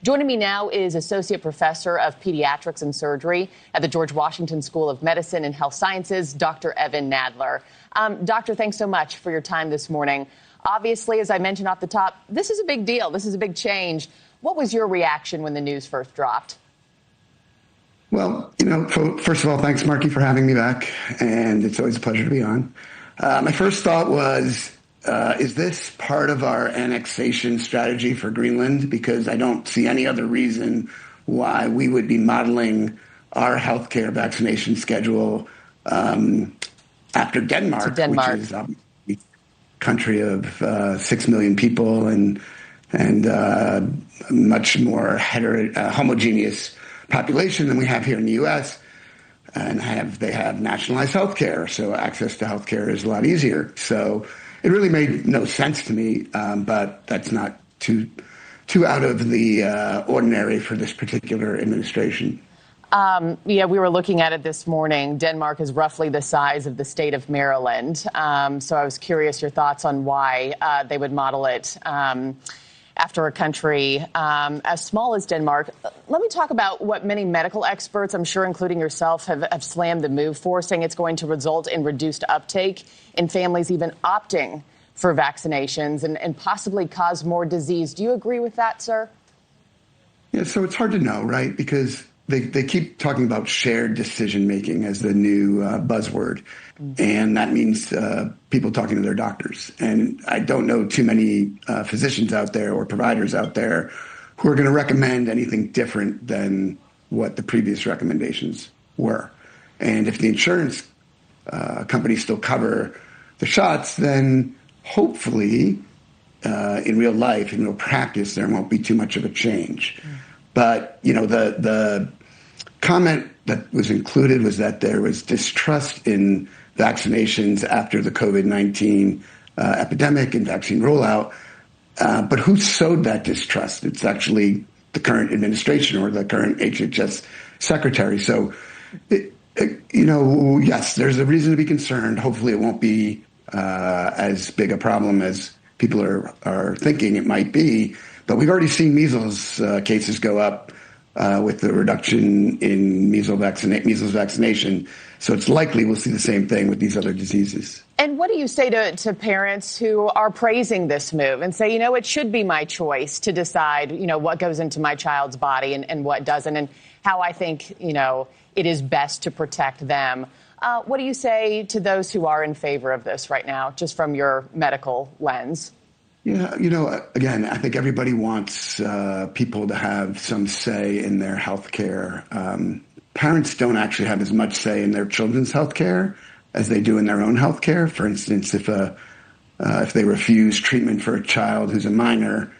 Joining me now is Associate Professor of Pediatrics and Surgery at the George Washington School of Medicine and Health Sciences, Dr. Evan Nadler. Doctor, thanks so much for your time this morning. Obviously, as I mentioned off the top, this is a big deal. This is a big change. What was your reaction when the news first dropped? Well, first of all, thanks, Marky, for having me back, and it's always a pleasure to be on. My first thought was, is this part of our annexation strategy for Greenland? Because I don't see any other reason why we would be modeling our healthcare vaccination schedule after Denmark, which is a country of 6 million people and much more homogeneous population than we have here in the U.S. And they have nationalized health care, so access to health care is a lot easier. So it really made no sense to me, but that's not too out of the ordinary for this particular administration. We were looking at it this morning. Denmark is roughly the size of the state of Maryland. So I was curious your thoughts on why they would model it after a country as small as Denmark. Let me talk about what many medical experts, I'm sure including yourself, have slammed the move for, saying it's going to result in reduced uptake in families even opting for vaccinations and possibly cause more disease. Do you agree with that, sir? Yeah, so it's hard to know, right? Because they keep talking about shared decision-making as the new buzzword. And that means people talking to their doctors. And I don't know too many physicians out there or providers out there who are going to recommend anything different than what the previous recommendations were. And if the insurance companies still cover the shots, then hopefully in real life, in real practice, there won't be too much of a change. But, the comment that was included was that there was distrust in vaccinations after the COVID-19 epidemic and vaccine rollout. But who sowed that distrust? It's actually the current administration or the current HHS secretary. So, yes, there's a reason to be concerned. Hopefully it won't be as big a problem as people are thinking it might be. But we've already seen measles cases go up with the reduction in measles vaccination. So it's likely we'll see the same thing with these other diseases. And what do you say to parents who are praising this move and say, it should be my choice to decide, what goes into my child's body and what doesn't, and how I think, it is best to protect them? What do you say to those who are in favor of this right now, just from your medical lens? Yeah, again, I think everybody wants people to have some say in their health care. Parents don't actually have as much say in their children's health care as they do in their own health care. For instance, if they refuse treatment for a child who's a minor,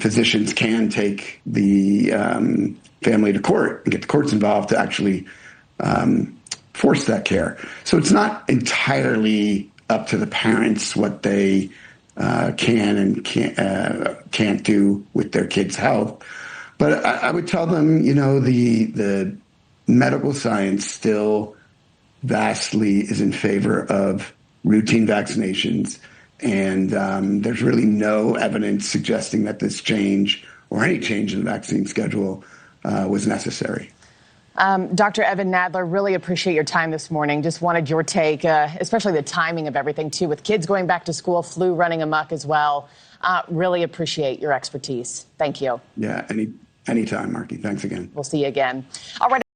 physicians can take the family to court and get the courts involved to actually force that care. So it's not entirely up to the parents what they can and can't do with their kids' health. But I would tell them, the medical science still vastly is in favor of routine vaccinations. And there's really no evidence suggesting that this change or any change in the vaccine schedule was necessary. Dr. Evan Nadler, really appreciate your time this morning. Just wanted your take, especially the timing of everything, too, with kids going back to school, flu running amok as well. Really appreciate your expertise. Thank you. Yeah, anytime, Marky. Thanks again. We'll see you again. All right.